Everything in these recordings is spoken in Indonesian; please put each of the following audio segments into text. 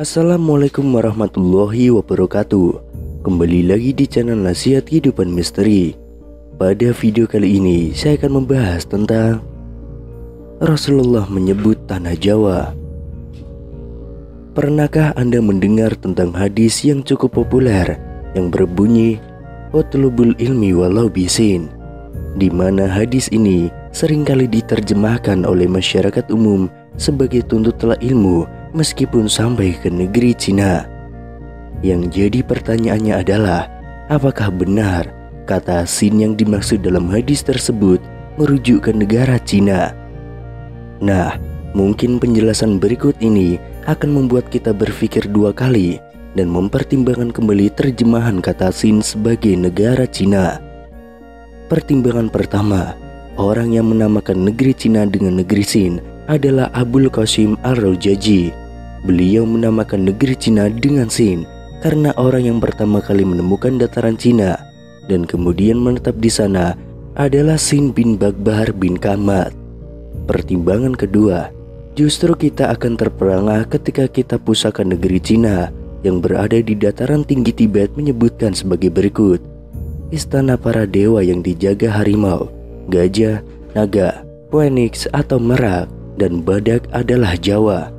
Assalamualaikum warahmatullahi wabarakatuh. Kembali lagi di channel Nasihat Kehidupan Misteri. Pada video kali ini saya akan membahas tentang Rasulullah menyebut tanah Jawa. Pernahkah Anda mendengar tentang hadis yang cukup populer yang berbunyi Utlubul ilmi walau bisin, di mana hadis ini seringkali diterjemahkan oleh masyarakat umum sebagai tuntutlah ilmu meskipun sampai ke negeri Cina. Yang jadi pertanyaannya adalah, apakah benar kata Sin yang dimaksud dalam hadis tersebut merujuk ke negara Cina? Nah, mungkin penjelasan berikut ini akan membuat kita berpikir dua kali dan mempertimbangkan kembali terjemahan kata Sin sebagai negara Cina. Pertimbangan pertama, orang yang menamakan negeri Cina dengan negeri Sin adalah Abul Qasim Ar-Raujaji. Beliau menamakan negeri Cina dengan Sin karena orang yang pertama kali menemukan dataran Cina dan kemudian menetap di sana adalah Sin bin Bagbahar bin Kamat. Pertimbangan kedua, justru kita akan terperangah ketika kita pusaka negeri Cina yang berada di dataran tinggi Tibet menyebutkan sebagai berikut. Istana para dewa yang dijaga harimau, gajah, naga, phoenix atau merak, dan badak adalah Jawa,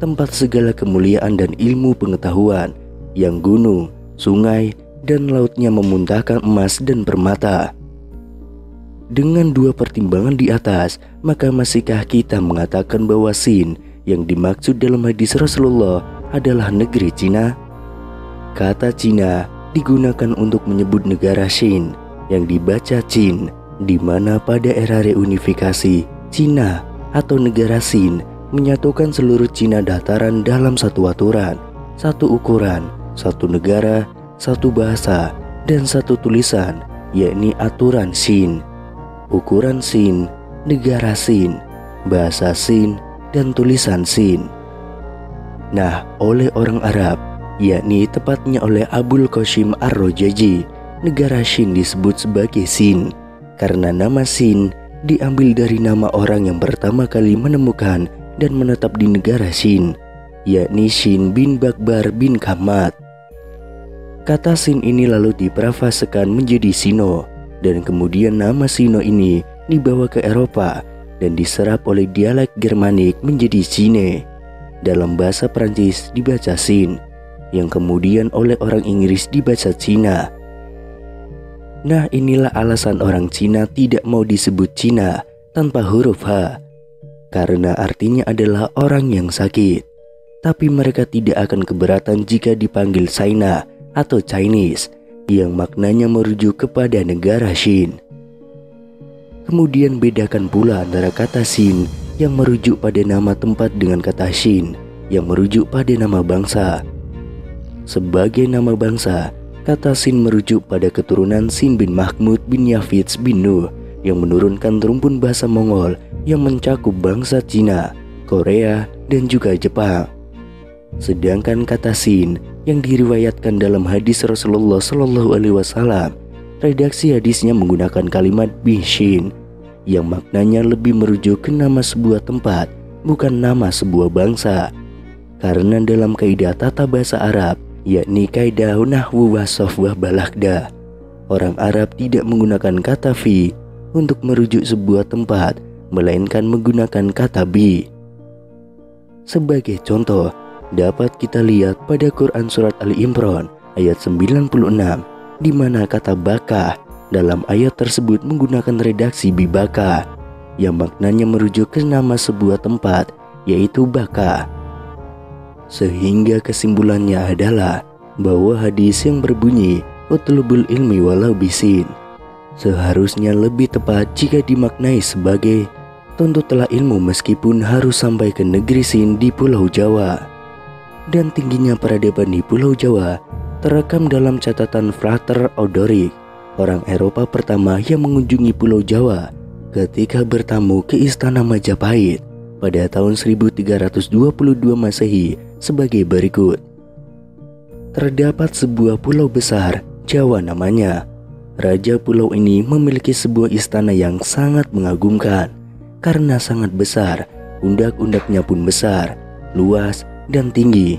tempat segala kemuliaan dan ilmu pengetahuan, yang gunung, sungai, dan lautnya memuntahkan emas dan permata. Dengan dua pertimbangan di atas, maka masihkah kita mengatakan bahwa Sin yang dimaksud dalam hadis Rasulullah adalah negeri Cina? Kata Cina digunakan untuk menyebut negara Xin yang dibaca Qin, di mana pada era reunifikasi Cina atau negara Sin menyatukan seluruh Cina dataran dalam satu aturan, satu ukuran, satu negara, satu bahasa, dan satu tulisan, yakni aturan Xin. Ukuran Xin, negara Xin, bahasa Xin, dan tulisan Xin. Nah, oleh orang Arab, yakni tepatnya oleh Abul Qasim Ar-Raujaji, negara Xin disebut sebagai Sin karena nama Sin diambil dari nama orang yang pertama kali menemukan dan menetap di negara Xin, yakni Sin bin Bagbahar bin Kamat. Kata Sin ini lalu diprafasekan menjadi Sino, dan kemudian nama Sino ini dibawa ke Eropa dan diserap oleh dialek Germanik menjadi Sine. Dalam bahasa Prancis dibaca Sin, yang kemudian oleh orang Inggris dibaca Cina. Nah, inilah alasan orang Cina tidak mau disebut Cina tanpa huruf H, karena artinya adalah orang yang sakit. Tapi mereka tidak akan keberatan jika dipanggil China atau Chinese, yang maknanya merujuk kepada negara Xin. Kemudian bedakan pula antara kata Sin yang merujuk pada nama tempat dengan kata Xin yang merujuk pada nama bangsa. Sebagai nama bangsa, kata Sin merujuk pada keturunan Sin bin Mahmud bin Yafits bin Nuh yang menurunkan rumpun bahasa Mongol yang mencakup bangsa Cina, Korea, dan juga Jepang. Sedangkan kata Sin yang diriwayatkan dalam hadis Rasulullah SAW, redaksi hadisnya menggunakan kalimat Bishin yang maknanya lebih merujuk ke nama sebuah tempat, bukan nama sebuah bangsa. Karena dalam kaidah tata bahasa Arab, yakni kaidah nahwu wasaf wa balagda, orang Arab tidak menggunakan kata fi untuk merujuk sebuah tempat, melainkan menggunakan kata bi. Sebagai contoh, dapat kita lihat pada Quran Surat Ali Imran ayat 96, di mana kata Bakah dalam ayat tersebut menggunakan redaksi bibaka, yang maknanya merujuk ke nama sebuah tempat, yaitu Bakah. Sehingga kesimpulannya adalah bahwa hadis yang berbunyi Utlubul ilmi walau bisin seharusnya lebih tepat jika dimaknai sebagai tuntutlah ilmu meskipun harus sampai ke negeri Sin di Pulau Jawa. Dan tingginya peradaban di Pulau Jawa terekam dalam catatan Frater Odoric, orang Eropa pertama yang mengunjungi Pulau Jawa ketika bertamu ke Istana Majapahit pada tahun 1322 Masehi sebagai berikut. Terdapat sebuah pulau besar, Jawa namanya. Raja pulau ini memiliki sebuah istana yang sangat mengagumkan. Karena sangat besar, undak-undaknya pun besar, luas, dan tinggi.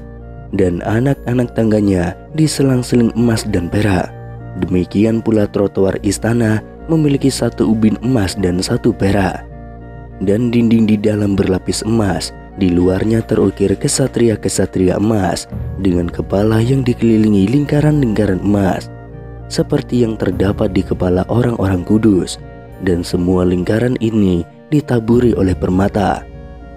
dan anak-anak tangganya diselang-seling emas dan perak. Demikian pula trotoar istana memiliki 1 ubin emas dan 1 perak. Dan dinding di dalam berlapis emas, di luarnya terukir kesatria-kesatria emas dengan kepala yang dikelilingi lingkaran-lingkaran emas, seperti yang terdapat di kepala orang-orang kudus, dan semua lingkaran ini ditaburi oleh permata.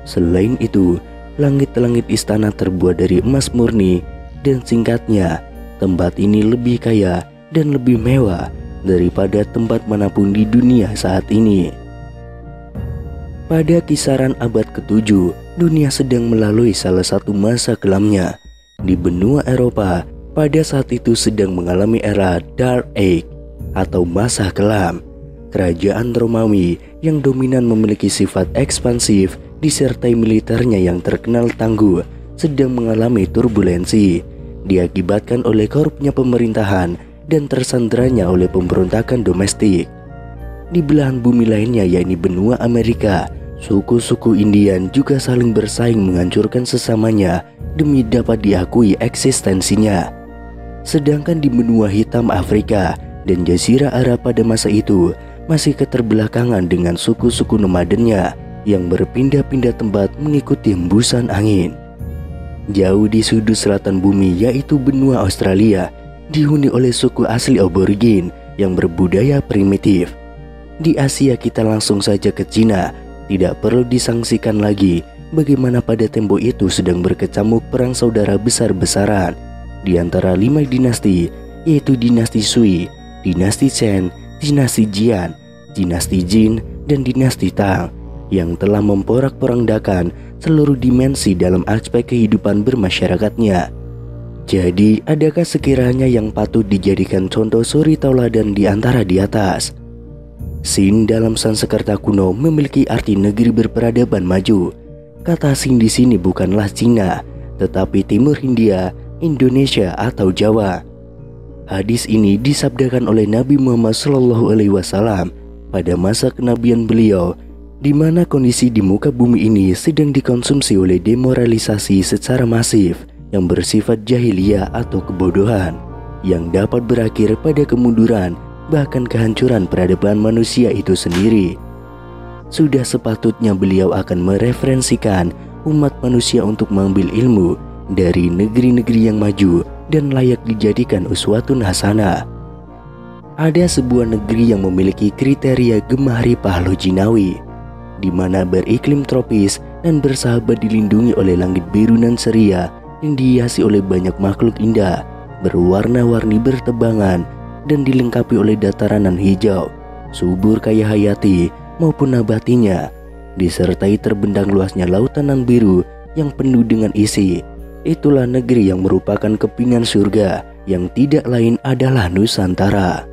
Selain itu, langit-langit istana terbuat dari emas murni, dan singkatnya, tempat ini lebih kaya dan lebih mewah daripada tempat manapun di dunia saat ini. Pada kisaran abad ke-7, dunia sedang melalui salah satu masa kelamnya. Di benua Eropa, pada saat itu sedang mengalami era Dark Age atau masa kelam. Kerajaan Romawi yang dominan memiliki sifat ekspansif disertai militernya yang terkenal tangguh sedang mengalami turbulensi, diakibatkan oleh korupnya pemerintahan dan tersandranya oleh pemberontakan domestik. Di belahan bumi lainnya, yakni benua Amerika, suku-suku Indian juga saling bersaing menghancurkan sesamanya demi dapat diakui eksistensinya. Sedangkan di benua hitam Afrika dan Jazirah Arab pada masa itu masih keterbelakangan dengan suku-suku nomadennya yang berpindah-pindah tempat mengikuti hembusan angin. Jauh di sudut selatan bumi, yaitu benua Australia, dihuni oleh suku asli aborigin yang berbudaya primitif. Di Asia kita langsung saja ke Cina. Tidak perlu disangsikan lagi bagaimana pada tempo itu sedang berkecamuk perang saudara besar-besaran di antara 5 dinasti, yaitu dinasti Sui, dinasti Chen, dinasti Jian, dinasti Jin, dan dinasti Tang, yang telah memporak-porandakan seluruh dimensi dalam aspek kehidupan bermasyarakatnya. Jadi, adakah sekiranya yang patut dijadikan contoh suri tauladan di antara di atas? Sin dalam Sanskerta kuno memiliki arti negeri berperadaban maju. Kata Sin di sini bukanlah Cina, tetapi Timur Hindia, Indonesia atau Jawa. Hadis ini disabdakan oleh Nabi Muhammad SAW pada masa kenabian beliau, di mana kondisi di muka bumi ini sedang dikonsumsi oleh demoralisasi secara masif yang bersifat jahiliyah atau kebodohan, yang dapat berakhir pada kemunduran bahkan kehancuran peradaban manusia itu sendiri. Sudah sepatutnya beliau akan mereferensikan umat manusia untuk mengambil ilmu dari negeri-negeri yang maju dan layak dijadikan uswatun hasanah. Ada sebuah negeri yang memiliki kriteria gemah ripah lojinawi, di mana beriklim tropis dan bersahabat dilindungi oleh langit biru nan ceria yang dihiasi oleh banyak makhluk indah, berwarna-warni bertebangan, dan dilengkapi oleh dataran nan hijau, subur kaya hayati maupun nabatinya, disertai terbentang luasnya lautan nan biru yang penuh dengan isi. Itulah negeri yang merupakan kepingan surga yang tidak lain adalah Nusantara.